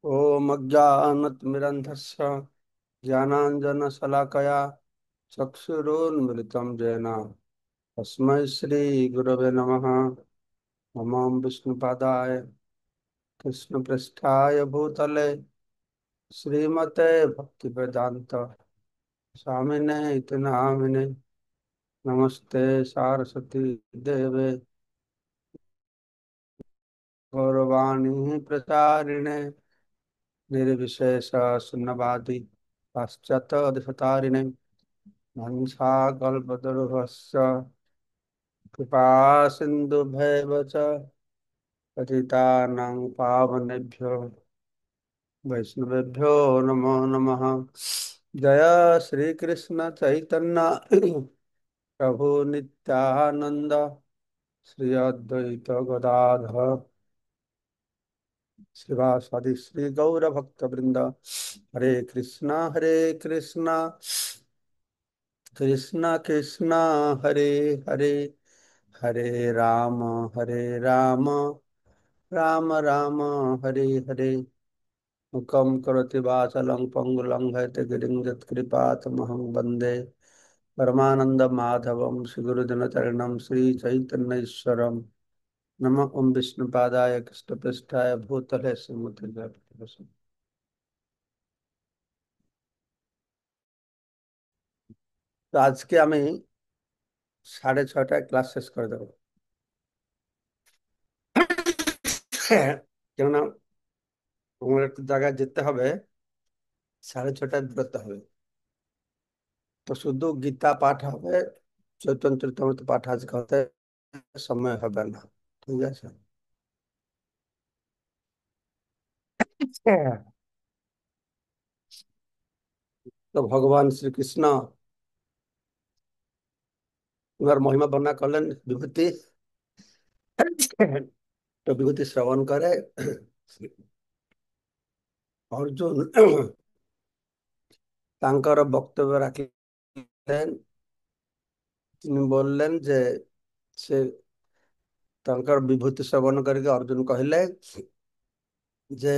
ओम अज्ञानतिमिरन्धस्य ज्ञानाञ्जनशलाकया चक्षुरुन्मिलितं येन तस्मै श्रीगुरवे नमः। नमो विष्णुपादाय कृष्णपृष्ठाय भूतले श्रीमते भक्तिवेदान्त स्वामिने इति नामिने। नमस्ते सारस्वती देवे गौरवाणी प्रचारिणे निर्विशेष शून्यवादी पाश्चात्यदेशतारिणे वंशाकल्पतरुभ्यश्च कृपा सिन्धुभ्येव च पतितानां पावनेभ्यो वैष्णवेभ्यो नमो नमः। जय श्री कृष्ण चैतन्य प्रभु नित्यानंद श्री अद्वैत गदाधर श्रीवासादि श्री गौर भक्त वृंद। हरे कृष्णा कृष्णा कृष्णा हरे हरे, हरे हरे राम राम राम हरे हरे। मुखं करोति वाचालं पंगुलं गिरिं यत्कृपातमहं वन्दे परमानंद माधवम श्रीगुरुदिनचरणं श्रीचैतन्यईश्वरं। नमः ओं विष्णुपादाय कृष्णपृष्ठाय भूतले श्रीमते। তো আজকে আমি 6:30টায় ক্লাস শেষ করে দেবো। কেননা আমার একটা জায়গায় যেতে হবে, 6:30টায় বেরোতে হবে। তো শুধু গীতা পাঠ হবে, চৈতন্য চরিতামৃত পাঠ আজকে হতে সময় হবে না। ঠিক আছে? হ্যাঁ। তো ভগবান শ্রীকৃষ্ণ ওনার মহিমা বর্ণনা করলেন বিভূতি। তো বিভূতি শ্রবণ করে অর্জুন তাঙ্কর বক্তব্য রাখলেন। তিনি বললেন যে সে ତାଙ୍କର ବିଭୂତି ସେବନ କରିକି ଅର୍ଜୁନ କହିଲେ ଯେ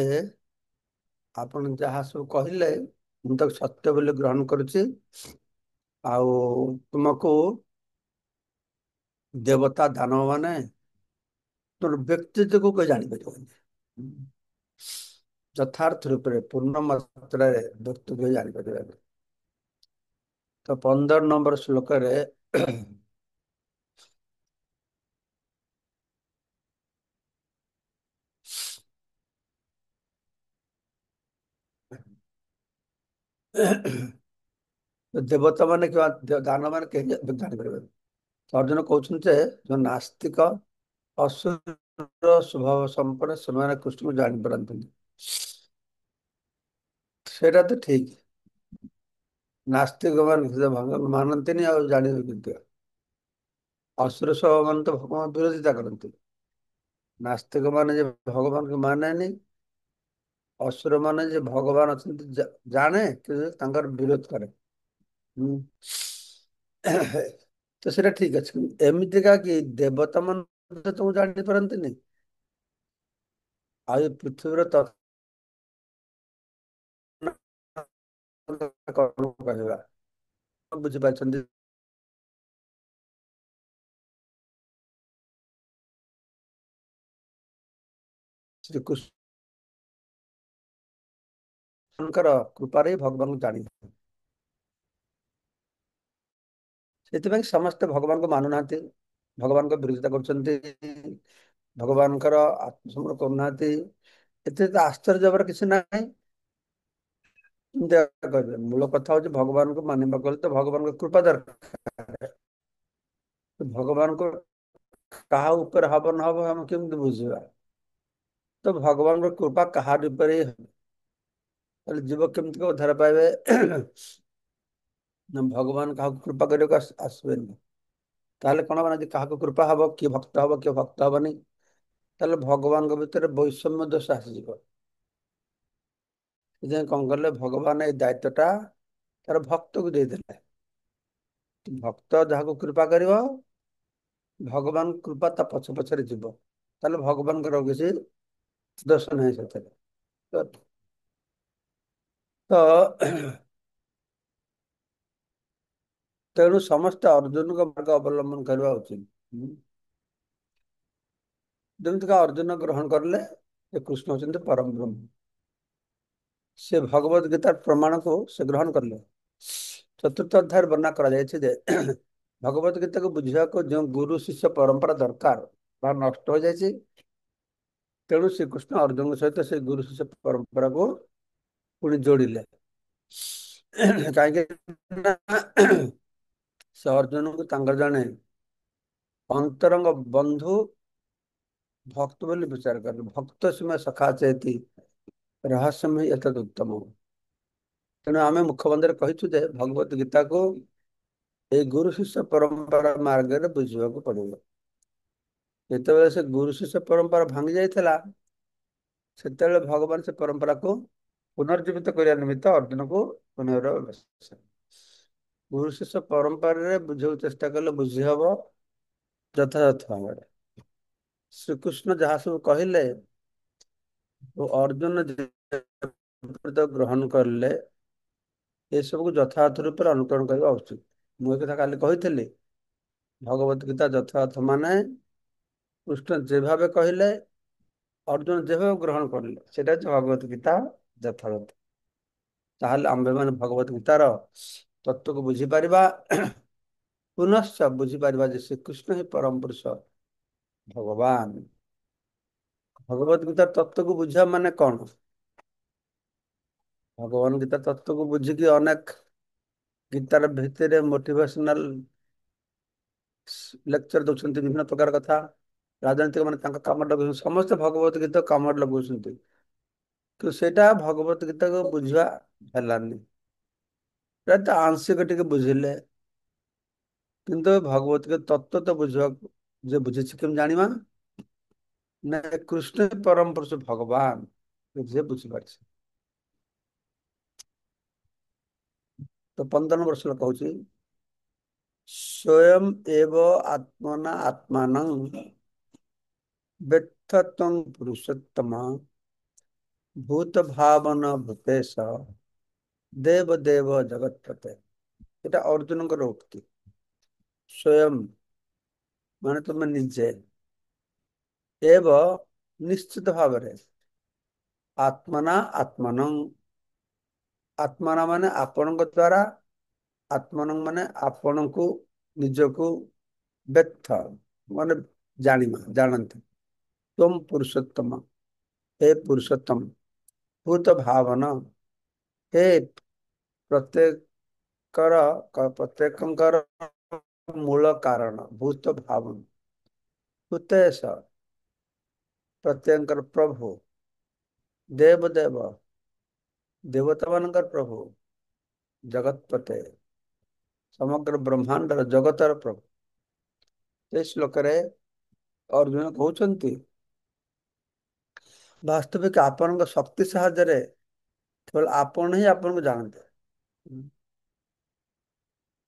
ଆପଣ ଯାହା ସବୁ କହିଲେ ମୁଁ ତାକୁ ସତ୍ୟ ବୋଲି ଗ୍ରହଣ କରୁଛି। ଆଉ ତୁମକୁ ଦେବତା ଦାନବ ମାନେ ତୋର ବ୍ୟକ୍ତିତ୍ୱକୁ କେହି ଜାଣିପାରିବନି। ଯଥାର୍ଥ ରୂପରେ ପୂର୍ଣ୍ଣ ମାତ୍ରାରେ ବ୍ୟକ୍ତି କେହି ଜାଣିପାରିବେନି। ତ 15 ନମ୍ବର ଶ୍ଲୋକରେ ଦେବତା ମାନେ କିମ୍ବା ଦାନବ ମାନେ କେହି ଜାଣିପାରିବେନି। ଅର୍ଜୁନ କହୁଛନ୍ତି ଯେ ଯୋଉ ନାସ୍ତିକ ଅସୁର ସ୍ୱଭାବ ସମ୍ପନ୍ନ ସେମାନେ କୃଷ୍ଣଙ୍କୁ ଜାଣିପାରନ୍ତିନି। ସେଇଟା ତ ଠିକ। ନାସ୍ତିକ ମାନେ ସେ ଭଗବାନ ମାନନ୍ତିନି, ଆଉ ଜାଣିବେ କିନ୍ତୁ ଅସୁର ସ୍ୱଭାବ ମାନେ ତ ଭଗବାନ ବିରୋଧିତା କରନ୍ତି। ନାସ୍ତିକ ମାନେ ଯେ ଭଗବାନଙ୍କୁ ମାନେନି, ଅସୁର ମାନେ ଯେ ଭଗବାନ ଅଛନ୍ତି ଜାଣେ କିନ୍ତୁ ତାଙ୍କର ବିରୋଧ କରେ। ହୁଁ। ତ ସେଇଟା ଠିକ ଅଛି। ଏମିତିକା କି ଦେବତା ମାନେ ତ ତୁମକୁ ଜାଣିପାରନ୍ତିନି, ଆଉ ଏ ପୃଥିବୀର କଣ କହିବା, ବୁଝିପାରୁଛନ୍ତି? ଶ୍ରୀକୃଷ୍ଣଙ୍କର କୃପାରେ ହିଁ ଭଗବାନଙ୍କୁ ଜାଣି। ସେଥିପାଇଁ ସମସ୍ତେ ଭଗବାନଙ୍କୁ ମାନୁନାହାନ୍ତି, ଭଗବାନଙ୍କ ବିରୋଧିତା କରୁଛନ୍ତି, ଭଗବାନଙ୍କର ଆତ୍ମସମର୍ପଣ କରୁନାହାନ୍ତି। ଏଥିରେ ତ ଆଶ୍ଚର୍ଯ୍ୟ ହେବାର କିଛି ନାହିଁ। କେମିତି କହିବେ? ମୂଳ କଥା ହଉଛି ଭଗବାନଙ୍କୁ ମାନିବାକୁ ଗଲେ ତ ଭଗବାନଙ୍କ କୃପା ଦରକାର। ଭଗବାନଙ୍କ କାହା ଉପରେ ହବ ନ ହବ ଆମେ କେମିତି ବୁଝିବା? ତ ଭଗବାନଙ୍କ କୃପା କାହାରି ଉପରେ ହିଁ ହବ। ତାହେଲେ ଜୀବ କେମିତି ଉଦ୍ଧାର ପାଇବେ? ନା ଭଗବାନ କାହାକୁ କୃପା କରିବାକୁ ଆସିବେନି। ତାହେଲେ କଣ ହବ ନା, ଯେ କାହାକୁ କୃପା ହବ, କିଏ ଭକ୍ତ ହବ କିଏ ଭକ୍ତ ହବନି, ତାହେଲେ ଭଗବାନଙ୍କ ଭିତରେ ବୈଷମ୍ୟ ଦୋଷ ଆସିଯିବ। ସେଥିପାଇଁ କଣ କଲେ, ଭଗବାନ ଏଇ ଦାୟିତ୍ୱଟା ତାର ଭକ୍ତକୁ ଦେଇଦେଲେ। ଭକ୍ତ ଯାହାକୁ କୃପା କରିବ, ଭଗବାନ କୃପା ତା ପଛ ପଛରେ ଯିବ। ତାହେଲେ ଭଗବାନଙ୍କର କିଛି ଦୋଷ ନାହିଁ ସେଥିରେ। ତ ତେଣୁ ସମସ୍ତେ ଅର୍ଜୁନଙ୍କ ମାର୍ଗ ଅବଲମ୍ବନ କରିବା ଉଚିତ। ହୁଁ। ଯେମିତିକା ଅର୍ଜୁନ ଗ୍ରହଣ କରିଲେ ଯେ କୃଷ୍ଣ ହଉଛନ୍ତି ପରମ ବ୍ରହ୍ମ, ସେ ଭଗବତ ଗୀତାର ପ୍ରମାଣକୁ ସେ ଗ୍ରହଣ କଲେ। ଚତୁର୍ଥ ଅଧ୍ୟାୟରେ ବର୍ଣ୍ଣନା କରାଯାଇଛି ଯେ ଭଗବତ ଗୀତାକୁ ବୁଝିବାକୁ ଯେଉଁ ଗୁରୁ ଶିଷ୍ୟ ପରମ୍ପରା ଦରକାର ତାହା ନଷ୍ଟ ହୋଇଯାଇଛି। ତେଣୁ ଶ୍ରୀକୃଷ୍ଣ ଅର୍ଜୁନଙ୍କ ସହିତ ସେ ଗୁରୁ ଶିଷ୍ୟ ପରମ୍ପରାକୁ ପୁଣି ଯୋଡ଼ିଲେ। କାହିଁକି ନା ସେ ଅର୍ଜୁନଙ୍କୁ ତାଙ୍କର ଜଣେ ଅନ୍ତରଙ୍ଗ ବନ୍ଧୁ ଭକ୍ତ ବୋଲି ବିଚାର କଲେ। ଭକ୍ତ ସୀମା ସଖା ଚେତି ରହସ୍ୟମୟ ଏତଦ୍ ଉତ୍ତମ। ତେଣୁ ଆମେ ମୁଖବନ୍ଧରେ କହିଛୁ ଯେ ଭଗବତ ଗୀତାକୁ ଏଇ ଗୁରୁ ଶିଷ୍ୟ ପରମ୍ପରା ମାର୍ଗରେ ବୁଝିବାକୁ ପଡିବ। ଯେତେବେଳେ ସେ ଗୁରୁ ଶିଷ୍ୟ ପରମ୍ପରା ଭାଙ୍ଗି ଯାଇଥିଲା, ସେତେବେଳେ ଭଗବାନ ସେ ପରମ୍ପରାକୁ ପୁନର୍ଜୀବିତ କରିବା ନିମିତ୍ତ ଅର୍ଜୁନକୁ ପୁନର୍ବାର ଗୁରୁ ଶିଷ୍ୟ ପରମ୍ପରାରେ ବୁଝିବାକୁ ଚେଷ୍ଟା କଲେ ବୁଝି ହବ ଯଥାଯଥ ଭାବରେ। ଶ୍ରୀକୃଷ୍ଣ ଯାହା ସବୁ କହିଲେ ଓ ଅର୍ଜୁନ ଗ୍ରହଣ କରିଲେ, ଏସବୁକୁ ଯଥାର୍ଥ ରୂପରେ ଅନୁକରଣ କରିବା ଉଚିତ। ମୁଁ ଏ କଥା କାଲି କହିଥିଲି। ଭଗବତ ଗୀତା ଯଥାର୍ଥ ମାନେ କୃଷ୍ଣ ଯେଭାବେ କହିଲେ ଅର୍ଜୁନ ଯେଭାବେ ଗ୍ରହଣ କରିଲେ, ସେଇଟା ହଉଛି ଭଗବତ ଗୀତା ଯଥାର୍ଥ। ତାହେଲେ ଆମ୍ଭେମାନେ ଭଗବତ ଗୀତାର ତତ୍ଵକୁ ବୁଝିପାରିବା। ପୁନଶ୍ଚ ବୁଝିପାରିବା ଯେ ଶ୍ରୀକୃଷ୍ଣ ହିଁ ପରମ ପୁରୁଷ ଭଗବାନ। ଭଗବତ ଗୀତାର ତତ୍ଵକୁ ବୁଝିବା ମାନେ କଣ? ଭଗବାନ ଗୀତା ତତ୍ଵକୁ ବୁଝିକି ଅନେକ ଗୀତାର ଭିତ୍ତିରେ ମୋଟିଭେସନାଲ ଲେକ୍ଚର ଦଉଛନ୍ତି ବିଭିନ୍ନ ପ୍ରକାର କଥା। ରାଜନୈତିକ ମାନେ ତାଙ୍କ କାମରେ ଲଗାଉଛନ୍ତି, ସମସ୍ତେ ଭଗବତ ଗୀତା କାମରେ ଲଗାଉଛନ୍ତି। କିନ୍ତୁ ସେଇଟା ଭଗବତ ଗୀତାକୁ ବୁଝିବା ହେଲାନି। ତ ଆଂଶିକ ଟିକେ ବୁଝିଲେ, କିନ୍ତୁ ଭଗବତ ଗୀତା ତତ୍ଵ ତ ବୁଝିବାକୁ ଯେ ବୁଝିଛି କେମିତି ଜାଣିବା ନା କୃଷ୍ଣ ପରମ ପୁରୁଷ ଭଗବାନ ଯିଏ ବୁଝିପାରିଛି। ତ 15 ବର୍ଷ କହୁଛି ସ୍ୱୟଂ ଏବ ଆତ୍ମନା ଆତ୍ମାନଂ ବ୍ୟର୍ଥତ୍ୱଂ ପୁରୁଷୋତ୍ତମ ଭୂତ ଭାବନ ଭୂତେଶ ଦେବ ଦେବ ଜଗତପତେ। ଏଟା ଅର୍ଜୁନଙ୍କର ଉକ୍ତି। ସ୍ୱୟଂ ମାନେ ତୁମେ ନିଜେ, ଏବ ନିଶ୍ଚିତ ଭାବରେ, ଆତ୍ମନା ଆତ୍ମାନଂ, ଆତ୍ମନା ମାନେ ଆପଣଙ୍କ ଦ୍ଵାରା, ଆତ୍ମାନଂ ମାନେ ଆପଣଙ୍କୁ ନିଜକୁ, ବ୍ୟର୍ଥ ମାନେ ଜାଣିବା ଜାଣନ୍ତି। ତ୍ୱଂ ପୁରୁଷୋତ୍ତମ, ହେ ପୁରୁଷୋତ୍ତମ, ଭୂତ ଭାବନ, ହେ ପ୍ରତ୍ୟେକର ପ୍ରତ୍ୟେକଙ୍କର ମୂଳ କାରଣ ଭୂତ ଭାବନ, ଭୂତେଶ ପ୍ରତ୍ୟେକଙ୍କର ପ୍ରଭୁ, ଦେବ ଦେବ ଦେବତା ମାନଙ୍କର ପ୍ରଭୁ, ଜଗତପତେ ସମଗ୍ର ବ୍ରହ୍ମାଣ୍ଡର ଜଗତର ପ୍ରଭୁ। ଏ ଶ୍ଲୋକରେ ଅର୍ଜୁନ କହୁଛନ୍ତି ବାସ୍ତବିକ ଆପଣଙ୍କ ଶକ୍ତି ସାହାଯ୍ୟରେ କେବଳ ଆପଣ ହିଁ ଆପଣଙ୍କୁ ଜାଣନ୍ତି।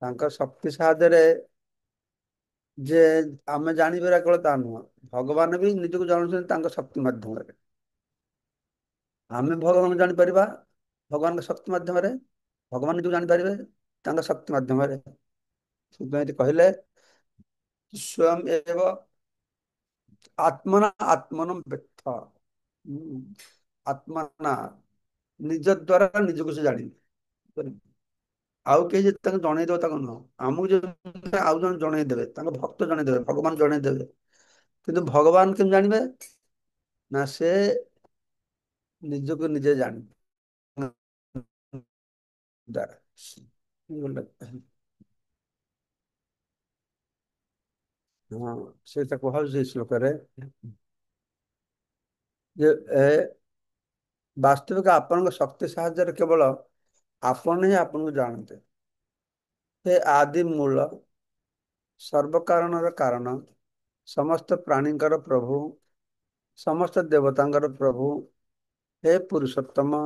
ତାଙ୍କ ଶକ୍ତି ସାହାଯ୍ୟରେ ଯେ ଆମେ ଜାଣିପାରିବା କେବଳ ତା ନୁହଁ, ଭଗବାନ ବି ନିଜକୁ ଜାଣୁଛନ୍ତି ତାଙ୍କ ଶକ୍ତି ମାଧ୍ୟମରେ। ଆମେ ଭଗବାନଙ୍କୁ ଜାଣିପାରିବା ଭଗବାନଙ୍କ ଶକ୍ତି ମାଧ୍ୟମରେ, ଭଗବାନ ନିଜକୁ ଜାଣିପାରିବେ ତାଙ୍କ ଶକ୍ତି ମାଧ୍ୟମରେ। ସେଥିପାଇଁ ଏଠି କହିଲେ ସ୍ୱୟଂ ଏବ ଆତ୍ମନା ଆତ୍ମନ ବ୍ୟର୍ଥ। ଆତ୍ମନା ନିଜ ଦ୍ଵାରା ନିଜକୁ ସେ ଜାଣିବେ। ଆଉ କେହି ଯଦି ତାଙ୍କୁ ଜଣେଇଦବ ତାକୁ ନୁହଁ, ଆମକୁ ଯଦି ଆଉ ଜଣେ ଜଣେଇଦେବେ, ତାଙ୍କ ଭକ୍ତ ଜଣେଇଦେବେ, ଭଗବାନ ଜଣେଇଦେବେ। କିନ୍ତୁ ଭଗବାନ କେମିତି ଜାଣିବେ ନା ସେ ନିଜକୁ ନିଜେ ଜାଣିବେ ଦ୍ୱାରା। ହଁ ସେଇଟା କୁହାଯାଉଛି ସେଇ ଶ୍ଲୋକରେ ଯେ ବାସ୍ତବିକ ଆପଣଙ୍କ ଶକ୍ତି ସାହାଯ୍ୟରେ କେବଳ ଆପଣ ହିଁ ଆପଣଙ୍କୁ ଜାଣନ୍ତି। ହେ ଆଦି ମୂଳ ସର୍ବ କାରଣର କାରଣ, ସମସ୍ତ ପ୍ରାଣୀଙ୍କର ପ୍ରଭୁ, ସମସ୍ତ ଦେବତାଙ୍କର ପ୍ରଭୁ, ହେ ପୁରୁଷୋତ୍ତମ,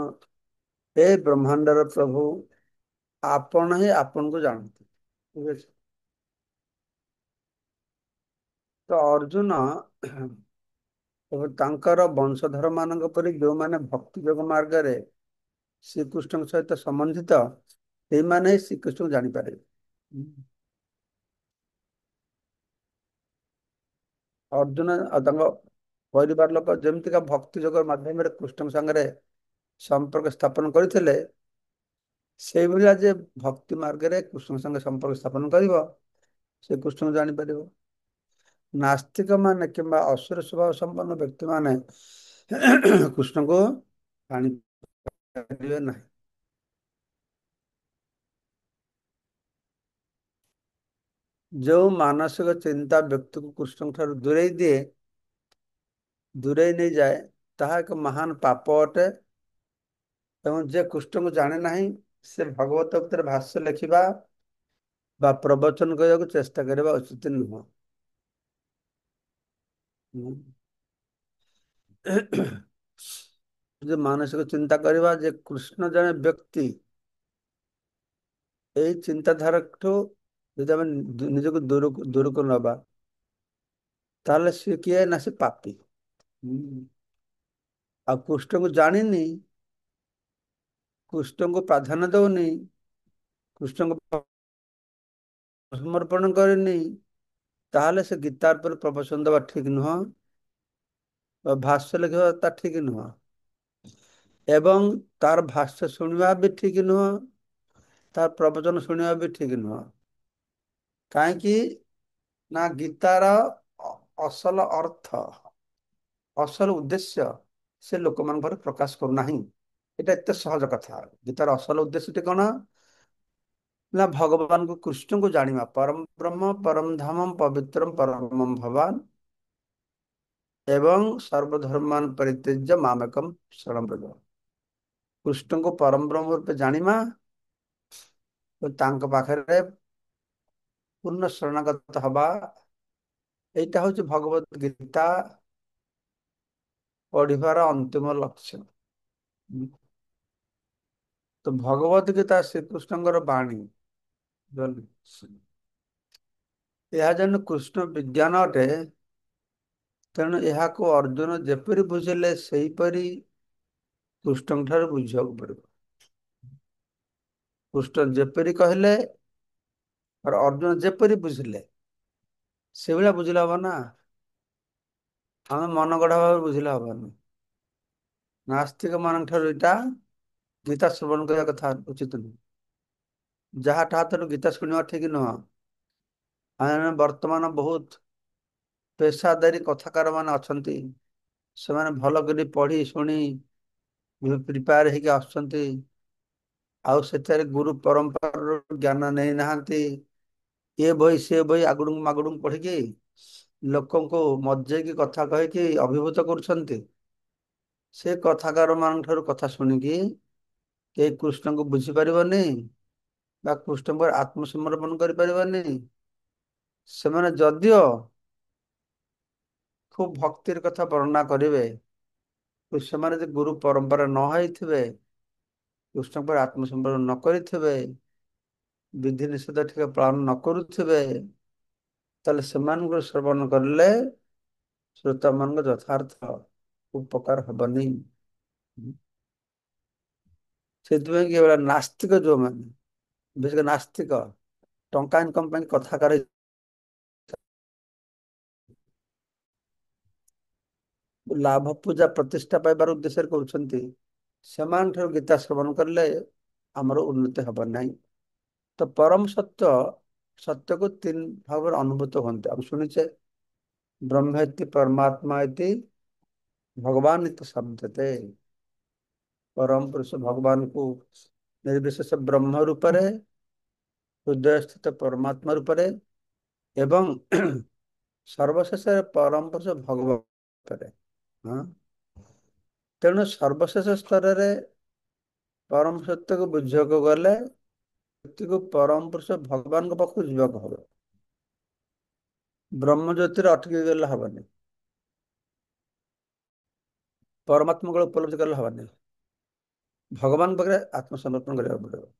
ହେ ବ୍ରହ୍ମାଣ୍ଡର ପ୍ରଭୁ, ଆପଣ ହିଁ ଆପଣଙ୍କୁ ଜାଣନ୍ତି। ଠିକ ଅଛି। ତ ଅର୍ଜୁନ ଏବଂ ତାଙ୍କର ବଂଶଧର ମାନଙ୍କ ପରି ଯୋଉମାନେ ଭକ୍ତି ଯୋଗ ମାର୍ଗରେ ଶ୍ରୀକୃଷ୍ଣଙ୍କ ସହିତ ସମ୍ବନ୍ଧିତ, ସେଇମାନେ ହିଁ ଶ୍ରୀକୃଷ୍ଣଙ୍କୁ ଜାଣିପାରିବେ। ହୁଁ। ଅର୍ଜୁନ ଆଉ ତାଙ୍କ ପରିବାର ଲୋକ ଯେମିତିକା ଭକ୍ତି ଯୋଗ ମାଧ୍ୟମରେ କୃଷ୍ଣଙ୍କ ସାଙ୍ଗରେ ସମ୍ପର୍କ ସ୍ଥାପନ କରିଥିଲେ, ସେଇଭଳିଆ ଯେ ଭକ୍ତି ମାର୍ଗରେ କୃଷ୍ଣଙ୍କ ସାଙ୍ଗେ ସମ୍ପର୍କ ସ୍ଥାପନ କରିବ, ସେ କୃଷ୍ଣଙ୍କୁ ଜାଣିପାରିବ। ନାସ୍ତିକ ମାନେ କିମ୍ବା ଅସୁର ସ୍ୱଭାବ ସମ୍ପନ୍ନ ବ୍ୟକ୍ତିମାନେ କୃଷ୍ଣଙ୍କୁ ଜାଣିପାରିବେ ନାହିଁ। ଯେଉଁ ମାନସିକ ଚିନ୍ତା ବ୍ୟକ୍ତିକୁ କୃଷ୍ଣଙ୍କ ଠାରୁ ଦୂରେଇ ନେଇଯାଏ, ତାହା ଏକ ମହାନ ପାପ ଅଟେ। ଏବଂ ଯେ କୃଷ୍ଣଙ୍କୁ ଜାଣେ ନାହିଁ, ସେ ଭଗବତ ଭିତରେ ଭାଷ୍ୟ ଲେଖିବା ବା ପ୍ରବଚନ କରିବାକୁ ଚେଷ୍ଟା କରିବା ଉଚିତ ନୁହଁ। ହୁଁ। ଯେ ମାନସିକ ଚିନ୍ତା କରିବା ଯେ କୃଷ୍ଣ ଜଣେ ବ୍ୟକ୍ତି, ଏଇ ଚିନ୍ତାଧାରାଠୁ ଯଦି ଆମେ ନିଜକୁ ଦୂରକୁ ନବା, ତାହେଲେ ସିଏ କିଏ ନା ସେ ପାପୀ। ହୁଁ। ଆଉ କୃଷ୍ଣଙ୍କୁ ଜାଣିନି, କୃଷ୍ଣଙ୍କୁ ପ୍ରାଧାନ୍ୟ ଦଉନି, କୃଷ୍ଣଙ୍କୁ ସମର୍ପଣ କରିନି, ତାହେଲେ ସେ ଗୀତା ଉପରେ ପ୍ରବଚନ ଦେବା ଠିକ ନୁହଁ, ବା ଭାଷ୍ୟ ଲେଖିବା ତା ଠିକ ନୁହଁ। ଏବଂ ତାର ଭାଷ୍ୟ ଶୁଣିବା ବି ଠିକ ନୁହଁ, ତାର ପ୍ରବଚନ ଶୁଣିବା ବି ଠିକ ନୁହଁ। କାହିଁକି ନା ଗୀତାର ଅସଲ ଅର୍ଥ, ଅସଲ ଉଦ୍ଦେଶ୍ୟ ସେ ଲୋକମାନଙ୍କ ପାଖରେ ପ୍ରକାଶ କରୁନାହିଁ। ଏଇଟା ଏତେ ସହଜ କଥା। ଗୀତାର ଅସଲ ଉଦ୍ଦେଶ୍ୟଟି କଣ ନା ଭଗବାନଙ୍କୁ କୃଷ୍ଣଙ୍କୁ ଜାଣିବା, ପରମ ବ୍ରହ୍ମ ପରମ ଧାମମ ପବିତ୍ରମ ପରମମ ଭବାନ ଏବଂ ସର୍ବଧର୍ମାନ ପରିତ୍ୟଜ୍ୟ ମାମେକମ୍ ଶରଣ ବ୍ରଜ। କୃଷ୍ଣଙ୍କୁ ପରମ ବ୍ରହ୍ମ ରୂପେ ଜାଣିବା, ତାଙ୍କ ପାଖରେ ପୂର୍ଣ୍ଣ ଶରଣାଗତ ହବା, ଏଇଟା ହଉଛି ଭଗବତ ଗୀତା ପଢିବାର ଅନ୍ତିମ ଲକ୍ଷ୍ୟ। ତ ଭଗବତ ଗୀତା ଶ୍ରୀକୃଷ୍ଣଙ୍କର ବାଣୀ, ଏହା ଜଣେ କୃଷ୍ଣ ବିଜ୍ଞାନ ଅଟେ। ତେଣୁ ଏହାକୁ ଅର୍ଜୁନ ଯେପରି ବୁଝିଲେ, ସେହିପରି କୃଷ୍ଣଙ୍କ ଠାରୁ ବୁଝିବାକୁ ପଡିବ। କୃଷ୍ଣ ଯେପରି କହିଲେ, ଅର୍ଜୁନ ଯେପରି ବୁଝିଲେ, ସେଇଭଳିଆ ବୁଝିଲେ ହବ ନା। ଆମେ ମନ ଗଢା ଭାବେ ବୁଝିଲେ ହବନି। ନାସ୍ତିକ ମାନଙ୍କ ଠାରୁ ଏଇଟା ଗୀତା ଶ୍ରବଣ କରିବା କଥା ଉଚିତ ନୁହେଁ। ଯାହା ତା ହାତରୁ ଗୀତା ଶୁଣିବା ଠିକ ନୁହଁ। ଆମେ ବର୍ତ୍ତମାନ ବହୁତ ପେସାଦାରୀ କଥାକାର ମାନେ ଅଛନ୍ତି, ସେମାନେ ଭଲ କରି ପଢି ଶୁଣି ପ୍ରିପେୟାର ହେଇକି ଆସୁଛନ୍ତି, ଆଉ ସେଥିରେ ଗୁରୁ ପରମ୍ପରାର ଜ୍ଞାନ ନେଇନାହାନ୍ତି। ଏ ବହି ସେ ବହି ଆଗୁଡୁଙ୍କୁ ମାଗୁଡୁଙ୍କୁ ପଢିକି ଲୋକଙ୍କୁ ମଜେଇକି କଥା କହିକି ଅଭିଭୂତ କରୁଛନ୍ତି। ସେ କଥାକାର ମାନଙ୍କ ଠାରୁ କଥା ଶୁଣିକି କେହି କୃଷ୍ଣଙ୍କୁ ବୁଝିପାରିବନି, ବା କୃଷ୍ଣଙ୍କ ଆତ୍ମସମର୍ପଣ କରିପାରିବନି। ସେମାନେ ଯଦିଓ ଖୁବ ଭକ୍ତିର କଥା ବର୍ଣ୍ଣନା କରିବେ, ସେମାନେ ଯଦି ଗୁରୁ ପରମ୍ପରା ନ ହେଇଥିବେ, କୃଷ୍ଣ ପରେ ଆତ୍ମସମର୍ପଣ ନ କରିଥିବେ, ବିଧି ନିଷେଧ ଟିକେ ପାଳନ ନ କରୁଥିବେ, ତାହେଲେ ସେମାନଙ୍କୁ ଶ୍ରବଣ କରିଲେ ଶ୍ରୋତା ମାନଙ୍କ ଯଥାର୍ଥ ଉପକାର ହବନି। ସେଥିପାଇଁ କି ଏଭଳିଆ ନାସ୍ତିକ ଯୋଉମାନେ, ବିଶେଷ ନାସ୍ତିକ ଟଙ୍କା ଇନକମ ପାଇଁ କଥାକାର ଲାଭ ପୂଜା ପ୍ରତିଷ୍ଠା ପାଇବାର ଉଦ୍ଦେଶ୍ୟରେ କରୁଛନ୍ତି, ସେମାନ ଠାରୁ ଗୀତା ଶ୍ରବଣ କରିଲେ ଆମର ଉନ୍ନତି ହବ ନାହିଁ। ତ ପରମ ସତ୍ୟକୁ ତିନି ଭାବରେ ଅନୁଭୂତ ହୁଅନ୍ତି। ଆମେ ଶୁଣିଛେ ବ୍ରହ୍ମେତି ପରମାତ୍ମା ଇତି ଭଗବାନ ଇତି ଶବ୍ଦତେ। ପରମ ପୁରୁଷ ଭଗବାନଙ୍କୁ ନିର୍ବିଶେଷ ବ୍ରହ୍ମ ରୂପରେ, ହୃଦୟ ସ୍ଥିତ ପରମାତ୍ମା ରୂପରେ ଏବଂ ସର୍ବଶେଷରେ ପରମ ପୁରୁଷ ଭଗବାନ ରୂପରେ। ହଁ। ତେଣୁ ସର୍ବଶେଷ ସ୍ତରରେ ପରମ ସତ୍ୟକୁ ବୁଝିବାକୁ ଗଲେ ବ୍ୟକ୍ତିକୁ ପରମ ପୁରୁଷ ଭଗବାନଙ୍କ ପାଖକୁ ଯିବାକୁ ହବ। ବ୍ରହ୍ମ ଜ୍ୟୋତିରେ ଅଟକି ଗଲେ ହବନି। ପରମାତ୍ମାକୁ ଉପଲବ୍ଧି କଲେ ହବନି। ଭଗବାନ ପାଖରେ ଆତ୍ମସମର୍ପଣ କରିବାକୁ ପଡିବ।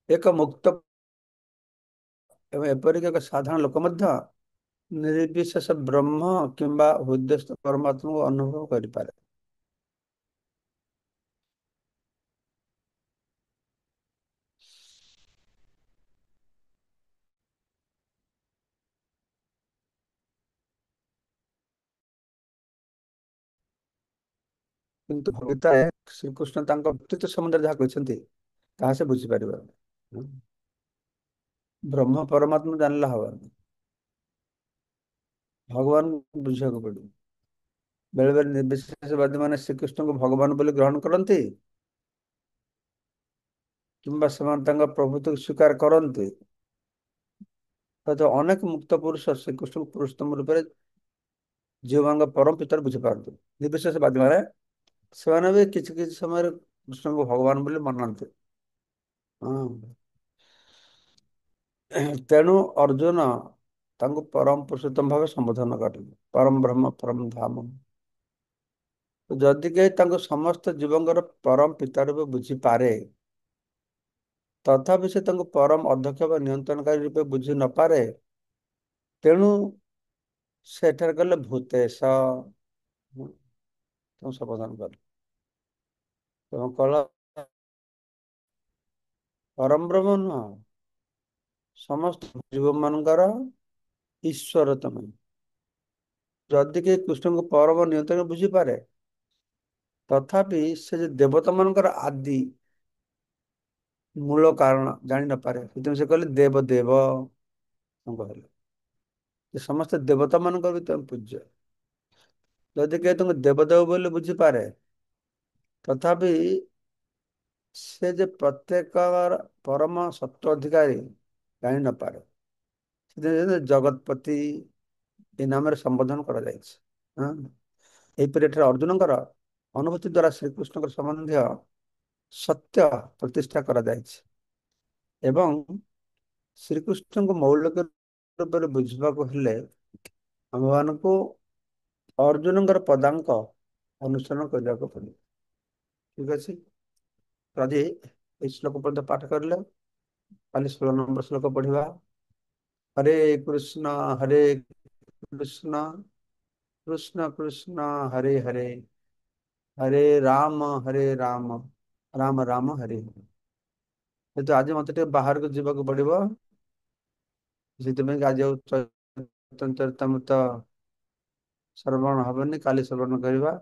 ଏକ ମୁକ୍ତ ଏବଂ ଏପରିକି ଏକ ସାଧାରଣ ଲୋକ ମଧ୍ୟ ନିର୍ବିଶେଷ ବ୍ରହ୍ମ କିମ୍ବା ହୃଦୟସ୍ଥ ପରମାତ୍ମାକୁ ଅନୁଭବ କରିପାରେ। କିନ୍ତୁ ଗୀତାରେ ଶ୍ରୀକୃଷ୍ଣ ତାଙ୍କ ବ୍ୟକ୍ତିତ୍ୱ ସମ୍ବନ୍ଧରେ ଯାହା କହିଛନ୍ତି ତାହା ସେ ବୁଝିପାରିବ। ବ୍ରହ୍ମ ପରମାତ୍ମା ଜାଣିଲେ ହବନି, ଭଗବାନ ବୁଝିବାକୁ ପଡିବ। ବେଳେ ବେଳେ ନିର୍ବିଶେଷବାଦୀ ମାନେ ଶ୍ରୀକୃଷ୍ଣଙ୍କୁ ଭଗବାନ ବୋଲି ଗ୍ରହଣ କରନ୍ତି, କିମ୍ବା ସେମାନେ ତାଙ୍କ ପ୍ରଭୁତ୍ୱକୁ ସ୍ୱୀକାର କରନ୍ତି। ହয়তো ଅନେକ ମୁକ୍ତ ପୁରୁଷ ଶ୍ରୀକୃଷ୍ଣଙ୍କୁ ପୁରୁଷୋତ୍ତମ ରୂପରେ ଜୀବମାନଙ୍କ ପରମ ପିତର ବୁଝିପାରନ୍ତି। ନିର୍ବିଶେଷବାଦୀ ମାନେ ସେମାନେ ବି କିଛି କିଛି ସମୟରେ କୃଷ୍ଣଙ୍କୁ ଭଗବାନ ବୋଲି ମାନନ୍ତି। ହଁ। ତେଣୁ ଅର୍ଜୁନ ତାଙ୍କୁ ପରମ ପୁରୁଷୋତ୍ତମ ଭାବେ ସମ୍ବୋଧନ କରିଲେ, ପରମ ବ୍ରହ୍ମ ପରମ ଧାମ। ଯଦି କେହି ତାଙ୍କୁ ସମସ୍ତ ଜୀବଙ୍କର ପରମ ପିତା ରୂପେ ବୁଝିପାରେ, ତଥାପି ସେ ତାଙ୍କୁ ପରମ ଅଧ୍ୟକ୍ଷ ବା ନିୟନ୍ତ୍ରଣକାରୀ ରୂପେ ବୁଝି ନପାରେ, ତେଣୁ ସେଠାରେ ଗଲେ ଭୂତେଶ ତାଙ୍କୁ ସମ୍ବୋଧନ କଲେ। ଏବଂ କଳ ପରମ ବ୍ରହ୍ମ ନୁହଁ, ସମସ୍ତ ଜୀବ ମାନଙ୍କର ଈଶ୍ୱର ତମେ। ଯଦି କେହି କୃଷ୍ଣଙ୍କୁ ପରମ ନିୟନ୍ତ୍ରଣ ବୁଝିପାରେ, ତଥାପି ସେ ଯେ ଦେବତା ମାନଙ୍କର ଆଦି ମୂଳ କାରଣ ଜାଣି ନପାରେ, ସେଥିପାଇଁ ସେ କହିଲେ ଦେବ ଦେବ କହିଲେ ଯେ ସମସ୍ତେ ଦେବତା ମାନଙ୍କର ବି ତମେ ପୂଜ୍ୟ। ଯଦି କେହି ତାଙ୍କୁ ଦେବଦେବ ବୋଲି ବୁଝିପାରେ, ତଥାପି ସେ ଯେ ପ୍ରତ୍ୟେକର ପରମ ସତ୍ୟ ଅଧିକାରୀ ଜାଣି ନପାରେ, ସେଥିପାଇଁ ଜଗତପତି ଏ ନାମରେ ସମ୍ବୋଧନ କରାଯାଇଛି। ହଁ। ଏହିପରି ଏଠାରେ ଅର୍ଜୁନଙ୍କର ଅନୁଭୂତି ଦ୍ଵାରା ଶ୍ରୀକୃଷ୍ଣଙ୍କ ସମ୍ବନ୍ଧୀୟ ସତ୍ୟ ପ୍ରତିଷ୍ଠା କରାଯାଇଛି ଏବଂ ଶ୍ରୀକୃଷ୍ଣଙ୍କୁ ମୌଳିକ ରୂପରେ ବୁଝିବାକୁ ହେଲେ ଆମମାନଙ୍କୁ ଅର୍ଜୁନଙ୍କର ପଦାଙ୍କ ଅନୁସରଣ କରିବାକୁ ପଡିବ। ଠିକ ଅଛି, ତ ଆଜି ଏଇ ଶ୍ଲୋକ ପର୍ଯ୍ୟନ୍ତ ପାଠ କରିଲେ, କାଲି 16 ନମ୍ବର ଶ୍ଲୋକ ପଢିବା। ହରେ କୃଷ୍ଣ ହରେ କୃଷ୍ଣ କୃଷ୍ଣ କୃଷ୍ଣ ହରେ ହରେ, ହରେ ରାମ ରାମ ରାମ ହରେ ହରେ। କିନ୍ତୁ ଆଜି ମତେ ଟିକେ ବାହାରକୁ ଯିବାକୁ ପଡିବ, ସେଥିପାଇଁ ଆଜି ଆଉ ଚୈତନ୍ୟ ଚରିତାମୃତ ଶ୍ରବଣ ହବନି, କାଲି ଶ୍ରବଣ କରିବା।